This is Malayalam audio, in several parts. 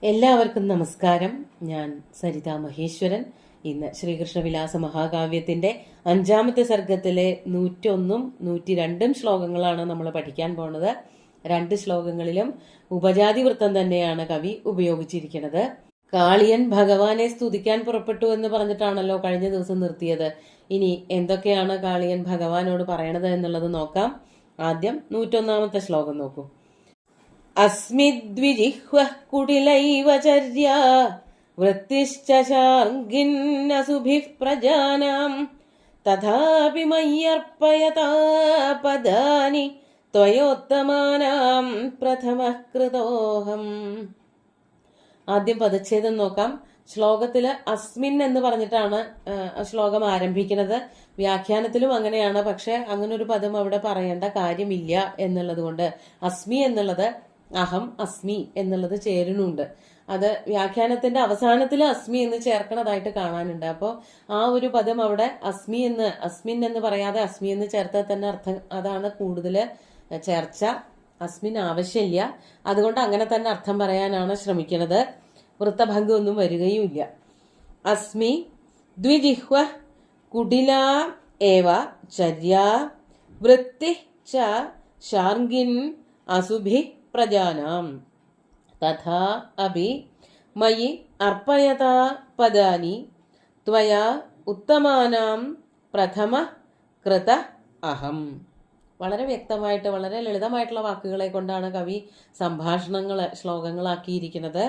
എല്ലാവർക്കും നമസ്കാരം. ഞാൻ സരിത മഹേശ്വരൻ. ഇന്ന് ശ്രീകൃഷ്ണവിലാസ മഹാകാവ്യത്തിന്റെ 5-ാമത്തെ സർഗത്തിലെ 101ഉം 102ഉം ശ്ലോകങ്ങളാണ് നമ്മൾ പഠിക്കാൻ പോണത്. 2 ശ്ലോകങ്ങളിലും ഉപജാതി വൃത്തം തന്നെയാണ് കവി ഉപയോഗിച്ചിരിക്കുന്നത്. കാളിയൻ ഭഗവാനെ സ്തുതിക്കാൻ പുറപ്പെട്ടു എന്ന് പറഞ്ഞിട്ടാണല്ലോ കഴിഞ്ഞ ദിവസം നിർത്തിയത്. ഇനി എന്തൊക്കെയാണ് കാളിയൻ ഭഗവാനോട് പറയണത് എന്നുള്ളത് നോക്കാം. ആദ്യം 101ാമത്തെ ശ്ലോകം നോക്കൂ. അസ്മിദ്വിജിഹ്വഃ കുടിലൈവ ചര്യാ വൃത്തിശ്ച ശാർഗിന്നസുഭിഃ പ്രജാനാം തഥാപി മയ്യർപ്പയതാ പദാനി ത്വയോത്തമാനാം പ്രഥമഃ കൃതോഹം. ആദ്യം പദച്ഛേദം നോക്കാം. ശ്ലോകത്തില് അസ്മിൻ എന്ന് പറഞ്ഞിട്ടാണ് ശ്ലോകം ആരംഭിക്കുന്നത്. വ്യാഖ്യാനത്തിലും അങ്ങനെയാണ്. പക്ഷെ അങ്ങനെ ഒരു പദം അവിടെ പറയേണ്ട കാര്യമില്ല എന്നുള്ളത് കൊണ്ട് അസ്മി എന്നുള്ളത് അഹം അസ്മി എന്നുള്ളത് ചേരുന്നുണ്ട്. അത് വ്യാഖ്യാനത്തിന്റെ അവസാനത്തിൽ അസ്മി എന്ന് ചേർക്കണതായിട്ട് കാണാനുണ്ട്. അപ്പോൾ ആ ഒരു പദം അവിടെ അസ്മിൻ എന്ന് പറയാതെ അസ്മി എന്ന് ചേർത്താൽ തന്നെ അർത്ഥം അതാണ് കൂടുതൽ ചേർച്ച. അസ്മിൻ ആവശ്യമില്ല. അതുകൊണ്ട് അങ്ങനെ തന്നെ അർത്ഥം പറയാനാണ് ശ്രമിക്കുന്നത്. വൃത്തഭംഗമൊന്നും വരികയുമില്ല. അസ്മി ദ്വിജിഹ്വ കുടില ഏവ ചര്യാ വൃത്തി ച ശാർഗിൻ അസുഭി പ്രജാനാം തഥാ അഭി മയി അർപ്പയതാ പദാനി ത്വയാ ഉത്തമാനാം പ്രഥമ കൃത അഹം. വളരെ വ്യക്തമായിട്ട് വളരെ ലളിതമായിട്ടുള്ള വാക്കുകളെ കൊണ്ടാണ് കവി ശ്ലോകങ്ങളാക്കിയിരിക്കുന്നത്.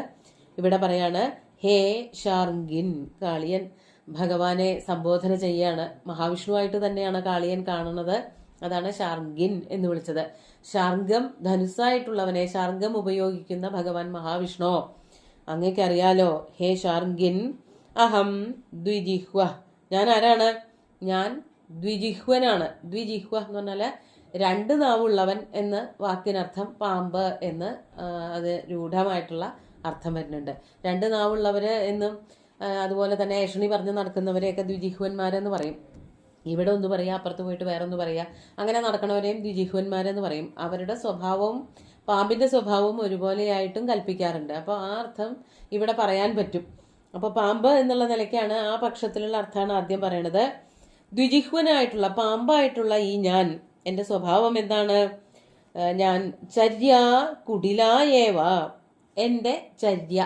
ഇവിടെ പറയാണ് ഹേ ശാർഗിൻ. കാളിയൻ ഭഗവാനെ സംബോധന ചെയ്യാണ്. മഹാവിഷ്ണുവായിട്ട് തന്നെയാണ് കാളിയൻ കാണുന്നത്. അതാണ് ശാർഗിൻ എന്ന് വിളിച്ചത്. ശാർഗം ധനുസ്സായിട്ടുള്ളവനെ ശാർഗം ഉപയോഗിക്കുന്ന ഭഗവാൻ മഹാവിഷ്ണു. അങ്ങേക്കറിയാലോ. ഹേ ശാർഗിൻ അഹം ദ്വിജിഹ്വ. ഞാൻ ആരാണ്? ഞാൻ ദ്വിജിഹ്വനാണ്. ദ്വിജിഹ്വ എന്ന് പറഞ്ഞാല് 2 നാവുള്ളവൻ എന്ന് വാക്കിനർത്ഥം. പാമ്പ് എന്ന് അത് രൂഢമായിട്ടുള്ള അർത്ഥം വരുന്നുണ്ട്. 2 നാവുള്ളവര് എന്നും അതുപോലെ തന്നെ ഏഷണി പറഞ്ഞ് നടക്കുന്നവരെയൊക്കെ ദ്വിജിഹ്വന്മാരെന്ന് പറയും. ഇവിടെ ഒന്ന് പറയാ, അപ്പുറത്ത് പോയിട്ട് വേറെ ഒന്ന് പറയാ. അങ്ങനെ നടക്കണവരെയും ദ്വിജിഹ്വന്മാരെന്ന് പറയും. അവരുടെ സ്വഭാവവും പാമ്പിന്റെ സ്വഭാവവും ഒരുപോലെയായിട്ടും കൽപ്പിക്കാറുണ്ട്. അപ്പോൾ ആ അർത്ഥം ഇവിടെ പറയാൻ പറ്റും. അപ്പോൾ പാമ്പ് എന്നുള്ള നിലയ്ക്കാണ് ആ പക്ഷത്തിലുള്ള അർത്ഥമാണ് ആദ്യം പറയണത്. ദ്വിജിഹ്വനായിട്ടുള്ള പാമ്പായിട്ടുള്ള ഈ ഞാൻ, എൻ്റെ സ്വഭാവം എന്താണ്? ഞാൻ ചര്യ കുടിലായേവ. എൻ്റെ ചര്യ,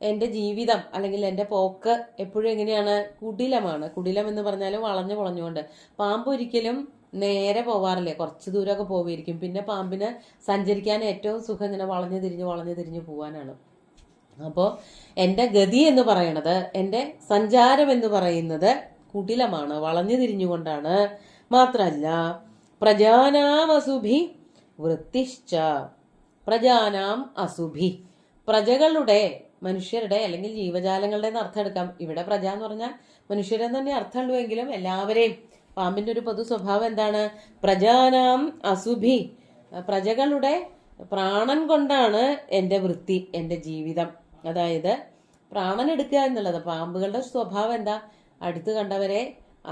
എൻ്റെ ജീവിതം അല്ലെങ്കിൽ എൻ്റെ പോക്ക് എപ്പോഴും എങ്ങനെയാണ്? കുടിലമാണ്. കുടിലം എന്ന് പറഞ്ഞാൽ വളഞ്ഞു പൊളഞ്ഞുകൊണ്ട്. പാമ്പ് ഒരിക്കലും നേരെ പോവാറില്ലേ, കുറച്ച് ദൂരമൊക്കെ പോവുമായിരിക്കും. പിന്നെ പാമ്പിന് സഞ്ചരിക്കാൻ ഏറ്റവും സുഖം ഇങ്ങനെ വളഞ്ഞു തിരിഞ്ഞു പോവാനാണ്. അപ്പോൾ എൻ്റെ ഗതി എന്ന് പറയണത്, എൻ്റെ സഞ്ചാരം എന്ന് പറയുന്നത് കുടിലമാണ്, വളഞ്ഞു തിരിഞ്ഞുകൊണ്ടാണ്. മാത്രല്ല പ്രജാനാം അസുഭി വൃത്തിശ്ച. പ്രജാനാം അസുഭി, പ്രജകളുടെ, മനുഷ്യരുടെ അല്ലെങ്കിൽ ജീവജാലങ്ങളുടെ അർത്ഥം എടുക്കാം. ഇവിടെ പ്രജ എന്ന് പറഞ്ഞാൽ മനുഷ്യരെന്ന് തന്നെ അർത്ഥമുള്ളൂവെങ്കിലും എല്ലാവരെയും. പാമ്പിന്റെ ഒരു പൊതു സ്വഭാവം എന്താണ്? പ്രജാനാം അസുഭി. പ്രജകളുടെ പ്രാണൻ കൊണ്ടാണ് എൻ്റെ വൃത്തി, എൻ്റെ ജീവിതം. അതായത് പ്രാണൻ എടുക്കുക എന്നുള്ളത്. പാമ്പുകളുടെ സ്വഭാവം എന്താ? അടുത്ത് കണ്ടവരെ,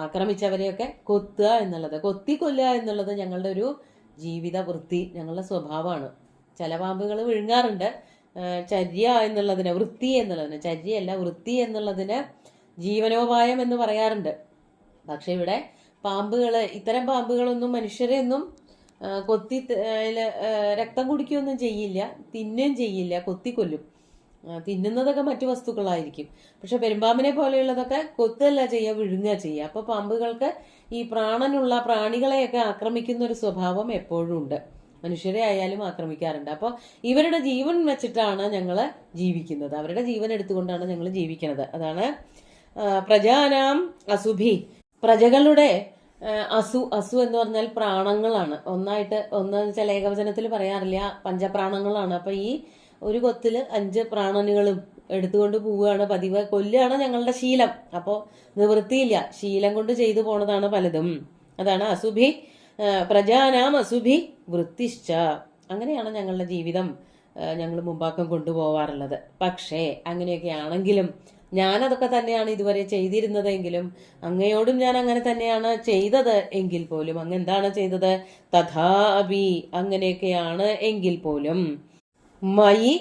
ആക്രമിച്ചവരെയൊക്കെ കൊത്തുക എന്നുള്ളത്, കൊല്ലുക എന്നുള്ളത് ഞങ്ങളുടെ ഒരു ജീവിത വൃത്തി, ഞങ്ങളുടെ സ്വഭാവമാണ്. ചില പാമ്പുകൾ വിഴുങ്ങാറുണ്ട്. ചര്യ എന്നുള്ളതിന്, വൃത്തി എന്നുള്ളതിന്, ചര്യയല്ല വൃത്തി എന്നുള്ളതിന് ജീവനോപായം എന്ന് പറയാറുണ്ട്. പക്ഷെ ഇവിടെ ഇത്തരം പാമ്പുകളൊന്നും മനുഷ്യരെയൊന്നും കൊത്തി രക്തം കുടിക്കുകയൊന്നും ചെയ്യില്ല, തിന്നുകയും ചെയ്യില്ല, കൊത്തിക്കൊല്ലും. തിന്നുന്നതൊക്കെ മറ്റു വസ്തുക്കളായിരിക്കും. പക്ഷെ പെരുമ്പാമ്പിനെ പോലെയുള്ളതൊക്കെ കൊത്തല്ല ചെയ്യുക, വിഴുങ്ങുക ചെയ്യുക. അപ്പൊ പാമ്പുകൾക്ക് ഈ പ്രാണനുള്ള പ്രാണികളെയൊക്കെ ആക്രമിക്കുന്ന ഒരു സ്വഭാവം എപ്പോഴും ഉണ്ട്. മനുഷ്യരെ ആയാലും ആക്രമിക്കാറുണ്ട്. അപ്പോൾ ഇവരുടെ ജീവൻ വെച്ചിട്ടാണ് ഞങ്ങൾ ജീവിക്കുന്നത്. അവരുടെ ജീവൻ എടുത്തുകൊണ്ടാണ് ഞങ്ങൾ ജീവിക്കുന്നത്. അതാണ് പ്രജാനാം അസുഭി. പ്രജകളുടെ അസു എന്ന് പറഞ്ഞാൽ പ്രാണങ്ങളാണ്. ഒന്ന് ചില ഏകവചനത്തിൽ പറയാറില്ല, പഞ്ചപ്രാണങ്ങളാണ്. അപ്പൊ ഈ ഒരു കൊത്തില് 5 പ്രാണനുകളും എടുത്തുകൊണ്ട് പോവുകയാണ് പതിവ്. കൊല്ലുകയാണ് ഞങ്ങളുടെ ശീലം. അപ്പോൾ നിവൃത്തിയില്ല, ശീലം കൊണ്ട് ചെയ്തു പോണതാണ് പലതും. അതാണ് അസുഭി. പ്രജാനാം അസുഭി വൃത്തിശ്ച. അങ്ങനെയാണ് ഞങ്ങളുടെ ജീവിതം ഞങ്ങൾ മുമ്പാക്കം കൊണ്ടുപോവാറുള്ളത്. പക്ഷേ അങ്ങനെയൊക്കെ ആണെങ്കിലും ഞാനതൊക്കെ തന്നെയാണ് ഇതുവരെ ചെയ്തിരുന്നതെങ്കിലും അങ്ങയോടും ഞാൻ അങ്ങനെ തന്നെയാണ് ചെയ്തത് എങ്കിൽ പോലും അങ്ങ് എന്താണ് ചെയ്തത്? തഥാപി, അങ്ങനെയൊക്കെയാണ് എങ്കിൽ പോലും മയി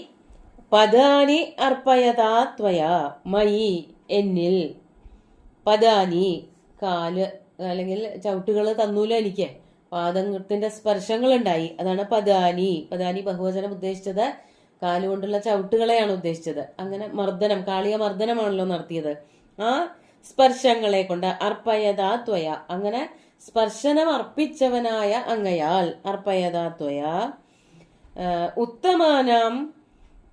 പദാനി അർപ്പയതാ ത്വയാ മയി എന്നിൽ. പദാനി കാല് അല്ലെങ്കിൽ ചവിട്ടുകൾ തന്നൂല എനിക്ക്, പാദത്തിന്റെ സ്പർശങ്ങൾ ഉണ്ടായി, അതാണ് പദാനി. പദാനി ബഹുവചനം ഉദ്ദേശിച്ചത് കാലുകൊണ്ടുള്ള ചവിട്ടുകളെയാണ് ഉദ്ദേശിച്ചത്. അങ്ങനെ മർദ്ദനം, കാളിയ മർദ്ദനമാണല്ലോ നടത്തിയത്. ആ സ്പർശങ്ങളെ കൊണ്ട് അർപ്പയതാ ത്വയ, അങ്ങനെ സ്പർശനം അർപ്പിച്ചവനായ അങ്ങയാൽ, അർപ്പയതാ ത്വയ ഉത്തമാനാം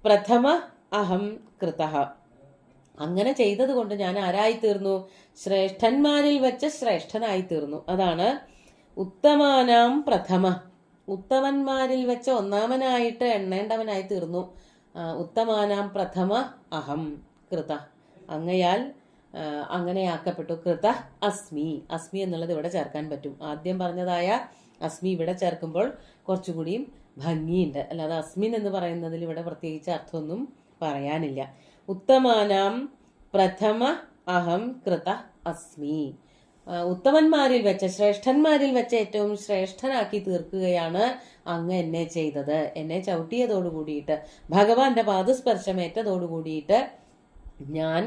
പ്രഥമ അഹം കൃതഃ. അങ്ങനെ ചെയ്തത് കൊണ്ട് ഞാൻ ആരായി തീർന്നു? ശ്രേഷ്ഠന്മാരിൽ വെച്ച് ശ്രേഷ്ഠനായി തീർന്നു. അതാണ് ഉത്തമാനാം പ്രഥമ, ഉത്തമന്മാരിൽ വെച്ച് ഒന്നാമനായിട്ട് എണ്ണേണ്ടവനായി തീർന്നു. ഉത്തമാനാം പ്രഥമ അഹം കൃത, അങ്ങയാൽ അങ്ങനെയാക്കപ്പെട്ടു. കൃത അസ്മി, അസ്മി എന്നുള്ളത് ഇവിടെ ചേർക്കാൻ പറ്റും. ആദ്യം പറഞ്ഞതായ അസ്മി ഇവിടെ ചേർക്കുമ്പോൾ കുറച്ചുകൂടിയും ഭംഗിയുണ്ട്. അല്ലാതെ അസ്മിൻ എന്ന് പറയുന്നതിൽ ഇവിടെ പ്രത്യേകിച്ച് അർത്ഥമൊന്നും പറയാനില്ല. ഉത്തമാനാം പ്രഥമ അഹം കൃത അസ്മി, ഉത്തമന്മാരിൽ വെച്ച് ശ്രേഷ്ഠന്മാരിൽ വെച്ച് ഏറ്റവും ശ്രേഷ്ഠനാക്കി തീർക്കുകയാണ് അങ്ങ് എന്നെ ചെയ്തത്. എന്നെ ചവിട്ടിയതോടു കൂടിയിട്ട്, ഭഗവാന്റെ പാദസ്പർശമേറ്റതോടു കൂടിയിട്ട് ഞാൻ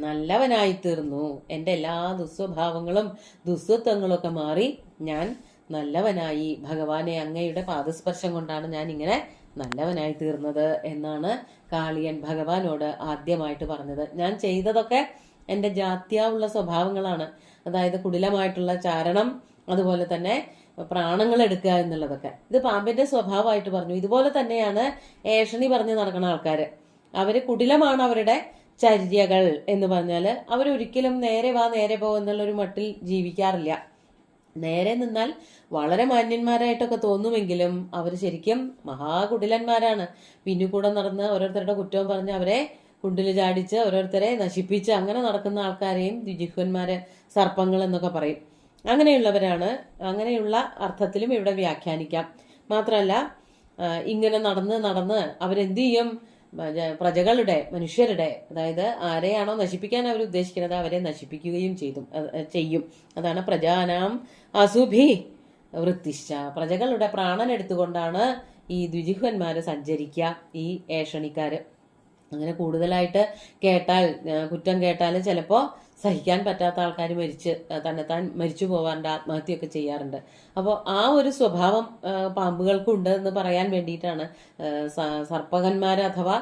നല്ലവനായി തീർന്നു. എൻ്റെ എല്ലാ ദുസ്വഭാവങ്ങളും ദുസ്വത്വങ്ങളും ഒക്കെ മാറി ഞാൻ നല്ലവനായി. ഭഗവാനെ അങ്ങയുടെ പാദസ്പർശം കൊണ്ടാണ് ഞാൻ ഇങ്ങനെ നല്ലവനായി തീർന്നത് എന്നാണ് കാളിയൻ ഭഗവാനോട് ആദ്യമായിട്ട് പറഞ്ഞത്. ഞാൻ ചെയ്തതൊക്കെ എൻ്റെ ജാത്യാവുള്ള സ്വഭാവങ്ങളാണ്, അതായത് കുടിലമായിട്ടുള്ള ചാരണം, അതുപോലെ തന്നെ പ്രാണങ്ങൾ എടുക്കുക എന്നുള്ളതൊക്കെ. ഇത് പാമ്പിന്റെ സ്വഭാവമായിട്ട് പറഞ്ഞു. ഇതുപോലെ തന്നെയാണ് ഏഷണി പറഞ്ഞു നടക്കുന്ന ആൾക്കാര്. അവര് കുടിലമാണ് അവരുടെ ചര്യകൾ എന്ന് പറഞ്ഞാല് അവരൊരിക്കലും നേരെ വാ നേരെ പോ എന്നുള്ളൊരു മട്ടിൽ ജീവിക്കാറില്ല. നേരെ നിന്നാൽ വളരെ മാന്യന്മാരായിട്ടൊക്കെ തോന്നുമെങ്കിലും അവർ ശരിക്കും മഹാകുടിലന്മാരാണ്. പിന്നുകൂടെ നടന്ന് ഓരോരുത്തരുടെ കുറ്റവും പറഞ്ഞ് അവരെ കുണ്ടില് ചാടിച്ച് ഓരോരുത്തരെ നശിപ്പിച്ച് അങ്ങനെ നടക്കുന്ന ആൾക്കാരെയും ദ്വിജിഹ്വന്മാര്, സർപ്പങ്ങൾ എന്നൊക്കെ പറയും. അങ്ങനെയുള്ളവരാണ്. അങ്ങനെയുള്ള അർത്ഥത്തിലും ഇവിടെ വ്യാഖ്യാനിക്കാം. മാത്രമല്ല ഇങ്ങനെ നടന്ന് നടന്ന് അവരെന്ത് ചെയ്യും? പ്രജകളുടെ, മനുഷ്യരുടെ, അതായത് ആരെയാണോ നശിപ്പിക്കാൻ അവർ ഉദ്ദേശിക്കുന്നത് അവരെ നശിപ്പിക്കുകയും ചെയ്യും. അതാണ് പ്രജാനാം അസുഭി വൃത്തിശ്ച, പ്രജകളുടെ പ്രാണൻ എടുത്തുകൊണ്ടാണ് ഈ ദ്വിജിഹ്വന്മാര് സഞ്ചരിക്കുക, ഈ ഏഷണിക്കാര്. അങ്ങനെ കൂടുതലായിട്ട് കേട്ടാൽ, കുറ്റം കേട്ടാൽ ചിലപ്പോൾ സഹിക്കാൻ പറ്റാത്ത ആൾക്കാർ തന്നെത്താൻ മരിച്ചു പോവാറുണ്ട്, ആത്മഹത്യയൊക്കെ ചെയ്യാറുണ്ട്. അപ്പോൾ ആ ഒരു സ്വഭാവം പാമ്പുകൾക്കുണ്ട് എന്ന് പറയാൻ വേണ്ടിയിട്ടാണ് സർപ്പകന്മാർ അഥവാ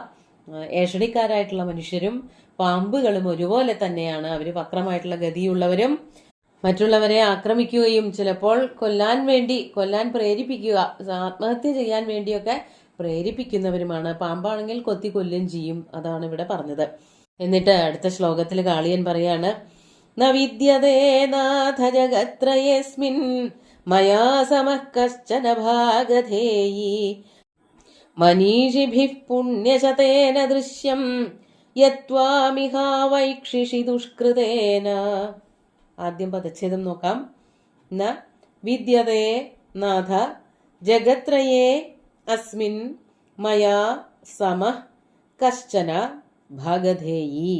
ഏഷണിക്കാരായിട്ടുള്ള മനുഷ്യരും പാമ്പുകളും ഒരുപോലെ തന്നെയാണ്. അവർ വക്രമായിട്ടുള്ള ഗതിയുള്ളവരും മറ്റുള്ളവരെ ആക്രമിക്കുകയും ചിലപ്പോൾ കൊല്ലാൻ പ്രേരിപ്പിക്കുക, ആത്മഹത്യ ചെയ്യാൻ വേണ്ടിയൊക്കെ പ്രേരിപ്പിക്കുന്നവരുമാണ്. പാമ്പാണെങ്കിൽ കൊത്തി കൊല്ലുകയും ചെയ്യും. അതാണ് ഇവിടെ പറഞ്ഞത്. എന്നിട്ട് അടുത്ത ശ്ലോകത്തിൽ കാളിയൻ പറയാണ്, ന വിദ്യതേ നാഥ ജഗത്രയേസ്മിൻ മയാ സമഃ കശ്ചന ഭാഗധേയി മനീഷിഭിഃ പുണ്യശതേന ദൃശ്യം യത്വാമിഹാവൈക്ഷിഷി ദുഷ്കൃതേന. ആദ്യം പദച്ഛേദം നോക്കാം. ന വിദ്യതേ നാഥ ജഗത്രയേ അസ്മിൻ മയാ സമഃ കശ്ചന ഭാഗധേയി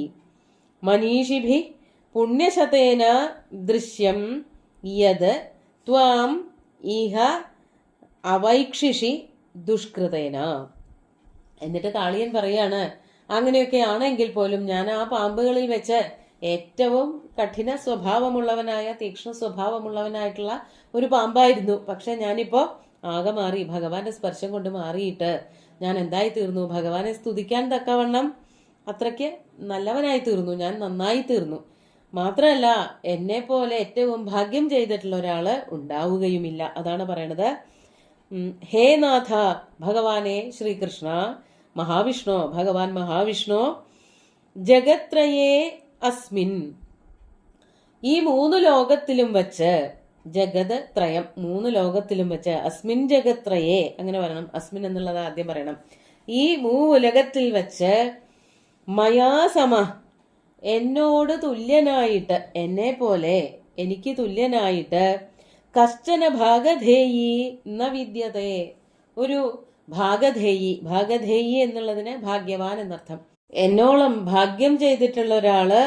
മനീഷിഭി പുണ്യശതേന ദൃശ്യം യത് ത്വാം ഇഹ അവൈക്ഷിഷി ദുഷ്കൃതേന. എന്നിട്ട് കാളിയൻ പറയാണ്, അങ്ങനെയൊക്കെ ആണെങ്കിൽ പോലും ഞാൻ ആ പാമ്പുകളിൽ വെച്ച് ഏറ്റവും കഠിന സ്വഭാവമുള്ളവനായ, തീക്ഷ്ണ സ്വഭാവമുള്ളവനായിട്ടുള്ള ഒരു പാമ്പായിരുന്നു. പക്ഷെ ഞാനിപ്പോ ആകെ മാറി, ഭഗവാന്റെ സ്പർശം കൊണ്ട് മാറിയിട്ട് ഞാൻ എന്തായി തീർന്നു? ഭഗവാനെ സ്തുതിക്കാൻ തക്കവണ്ണം അത്രയ്ക്ക് നല്ലവനായി തീർന്നു, ഞാൻ നന്നായി തീർന്നു. മാത്രമല്ല എന്നെ പോലെ ഏറ്റവും ഭാഗ്യം ചെയ്തിട്ടുള്ള ഒരാള് ഉണ്ടാവുകയുമില്ല. അതാണ് പറയണത്. ഹേ നാഥ, ഭഗവാനെ ശ്രീകൃഷ്ണ, മഹാവിഷ്ണു, ഭഗവാൻ മഹാവിഷ്ണു, ജഗത്രയേ അസ്മിൻ, ഈ 3 ലോകത്തിലും വച്ച്, ജഗത് ത്രയം 3 ലോകത്തിലും വെച്ച്, അസ്മിൻ ജഗത്രയേ അങ്ങനെ പറയണം, അസ്മിൻ എന്നുള്ളത് ആദ്യം പറയണം. ഈ 3 ഉലകത്തിൽ വെച്ച് മയാസമ, എന്നോട് തുല്യനായിട്ട്, എന്നെ പോലെ എനിക്ക് തുല്യനായിട്ട്, കശ്ചന ഭാഗധേയി ന വിദ്യതേ, ഒരു ഭാഗധേയി, ഭാഗധേയി എന്നുള്ളതിന് ഭാഗ്യവാൻ എന്നർത്ഥം. എന്നോളം ഭാഗ്യം ചെയ്തിട്ടുള്ള ഒരാള്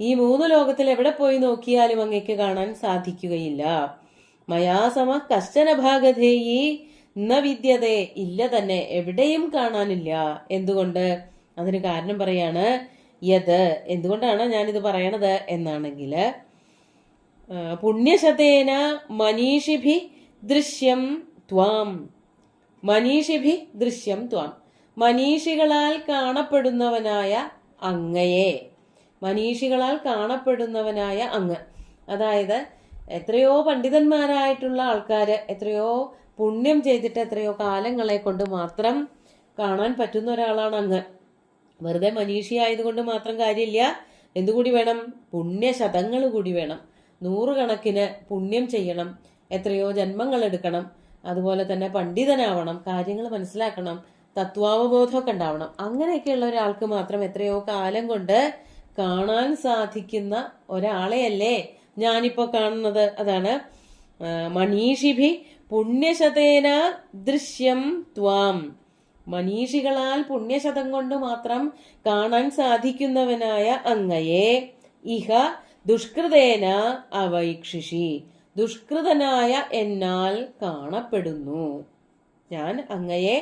ഈ 3 ലോകത്തിൽ എവിടെ പോയി നോക്കിയാലും അങ്ങേക്ക് കാണാൻ സാധിക്കുകയില്ല. മയാസമ കശ്ചന ഭാഗധേയി ന വിദ്യതേ, ഇല്ല തന്നെ, എവിടെയും കാണാനില്ല. എന്തുകൊണ്ട്? അതിന് കാരണം പറയാണ്, യത് എന്തുകൊണ്ടാണ് ഞാനിത് പറയണത് എന്നാണെങ്കിൽ, പുണ്യശതേന മനീഷിഭി ദൃശ്യം ത്വാം, മനീഷിഭി ദൃശ്യം ത്വാം, മനീഷികളാൽ കാണപ്പെടുന്നവനായ അങ്ങയെ, മനീഷികളാൽ കാണപ്പെടുന്നവനായ അങ്ങ്. അതായത് എത്രയോ പണ്ഡിതന്മാരായിട്ടുള്ള ആൾക്കാര് എത്രയോ പുണ്യം ചെയ്തിട്ട് എത്രയോ കാലങ്ങളെ കൊണ്ട് മാത്രം കാണാൻ പറ്റുന്ന ഒരാളാണ് അങ്ങ്. വെറുതെ മനീഷിയായതുകൊണ്ട് മാത്രം കാര്യമില്ല. എന്തുകൂടി വേണം? പുണ്യശതങ്ങൾ കൂടി വേണം. 100 കണക്കിന് പുണ്യം ചെയ്യണം, എത്രയോ ജന്മങ്ങൾ എടുക്കണം, അതുപോലെ തന്നെ പണ്ഡിതനാവണം, കാര്യങ്ങൾ മനസ്സിലാക്കണം, തത്വാവബോധമൊക്കെ ഉണ്ടാവണം. അങ്ങനെയൊക്കെയുള്ള ഒരാൾക്ക് മാത്രം എത്രയോ കാലം കൊണ്ട് കാണാൻ സാധിക്കുന്ന ഒരാളെയല്ലേ ഞാനിപ്പോ കാണുന്നത്. അതാണ് മനീഷിഭി പുണ്യശതേന ദൃശ്യം ത്വാം, മനീഷികളാൽ പുണ്യശതം കൊണ്ട് മാത്രം കാണാൻ സാധിക്കുന്നവനായ അങ്ങയെ ഇഹ ദുഷ്കൃതേന അവൈക്ഷിഷി, ദുഷ്കൃതനായ എന്നാൽ കാണപ്പെടുന്നു. ഞാൻ അങ്ങയെ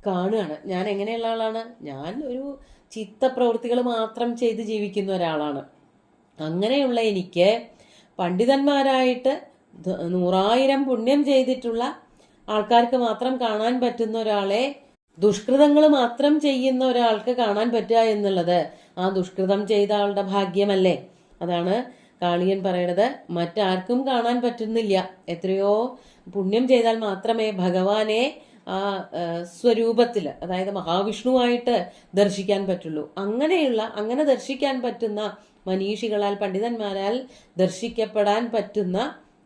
കാണുകയാണ്. ഞാൻ എങ്ങനെയുള്ള ആളാണ്? ഞാൻ ഒരു ചിത്തപ്രവൃത്തികൾ മാത്രം ചെയ്ത് ജീവിക്കുന്ന ഒരാളാണ്. അങ്ങനെയുള്ള എനിക്ക് പണ്ഡിതന്മാരായിട്ട് 100,000 പുണ്യം ചെയ്തിട്ടുള്ള ആൾക്കാർക്ക് മാത്രം കാണാൻ പറ്റുന്ന ഒരാളെ ദുഷ്കൃതങ്ങൾ മാത്രം ചെയ്യുന്ന ഒരാൾക്ക് കാണാൻ പറ്റുക എന്നുള്ളത് ആ ദുഷ്കൃതം ചെയ്ത ആളുടെ ഭാഗ്യമല്ലേ. അതാണ് കാളിയൻ പറയണത്. മറ്റാർക്കും കാണാൻ പറ്റുന്നില്ല. എത്രയോ പുണ്യം ചെയ്താൽ മാത്രമേ ഭഗവാനെ ആ സ്വരൂപത്തില്, അതായത് മഹാവിഷ്ണുവായിട്ട് ദർശിക്കാൻ പറ്റുള്ളൂ. അങ്ങനെ ദർശിക്കാൻ പറ്റുന്ന മനീഷികളാൽ പണ്ഡിതന്മാരാൽ ദർശിക്കപ്പെടാൻ പറ്റുന്ന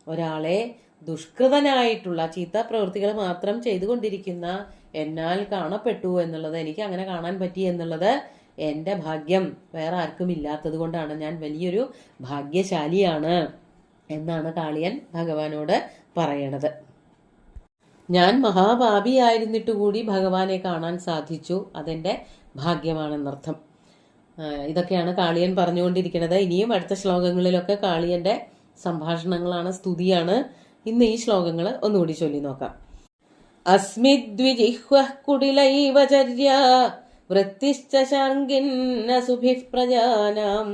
ഒരാളെ ദുഷ്കൃതനായിട്ടുള്ള ചീത്ത പ്രവൃത്തികൾ മാത്രം ചെയ്തുകൊണ്ടിരിക്കുന്ന എന്നാൽ കാണപ്പെട്ടു എന്നുള്ളത്, എനിക്ക് അങ്ങനെ കാണാൻ പറ്റി എന്നുള്ളത് എൻ്റെ ഭാഗ്യം. വേറെ ആർക്കും ഇല്ലാത്തത് കൊണ്ടാണ്. ഞാൻ വലിയൊരു ഭാഗ്യശാലിയാണ് എന്നാണ് കാളിയൻ ഭഗവാനോട് പറയണത്. ഞാൻ മഹാപാപിയായിരുന്നിട്ട് കൂടി ഭഗവാനെ കാണാൻ സാധിച്ചു, അതെന്റെ ഭാഗ്യമാണെന്നർത്ഥം. ഇതൊക്കെയാണ് കാളിയൻ പറഞ്ഞുകൊണ്ടിരിക്കുന്നത്. ഇനിയും അടുത്ത ശ്ലോകങ്ങളിലൊക്കെ കാളിയന്റെ സംഭാഷണങ്ങളാണ്, സ്തുതിയാണ്. ഇന്ന് ഈ ശ്ലോകങ്ങൾ ഒന്നുകൂടി ചൊല്ലി നോക്കാം. അസ്മിദ്വിജിഹ്വഃ കുടിലൈവ ചര്യാ വൃത്തിശ്ച ശാർങ്കിന്ന സുഭിഃ പ്രജാനാം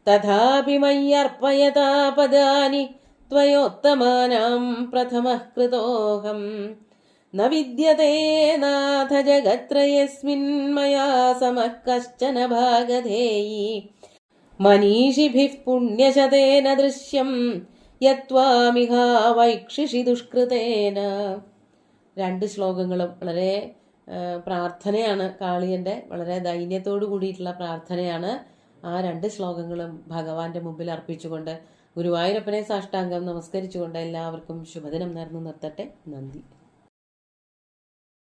തഥാപി മയ്യർപ്പയതാ പദാനി ത്വയോത്തമാനാം പ്രഥമഃ കൃതോഹം ന വിദ്യതേ നാഥ ജഗത്രയസ്മിൻ മയാ സമഃ കശ്ചന ഭാഗധേയി മനീഷിഭിഃ പുണ്യശതേന ദൃശ്യം യത്വാമിഹ വൈക്ഷിഷി ദുഷ്കൃതേന. 2 ശ്ലോകങ്ങളും വളരെ പ്രാർത്ഥനയാണ്. കാളിയന്റെ വളരെ ദൈന്യത്തോടു കൂടിയിട്ടുള്ള പ്രാർത്ഥനയാണ്. ആ 2 ശ്ലോകങ്ങളും ഭഗവാന്റെ മുമ്പിൽ അർപ്പിച്ചുകൊണ്ട് ഗുരുവായൂരപ്പനെ സാഷ്ടാംഗം നമസ്കരിച്ചുകൊണ്ട് എല്ലാവർക്കും ശുഭദിനം നേർന്നു നിർത്തട്ടെ. നന്ദി.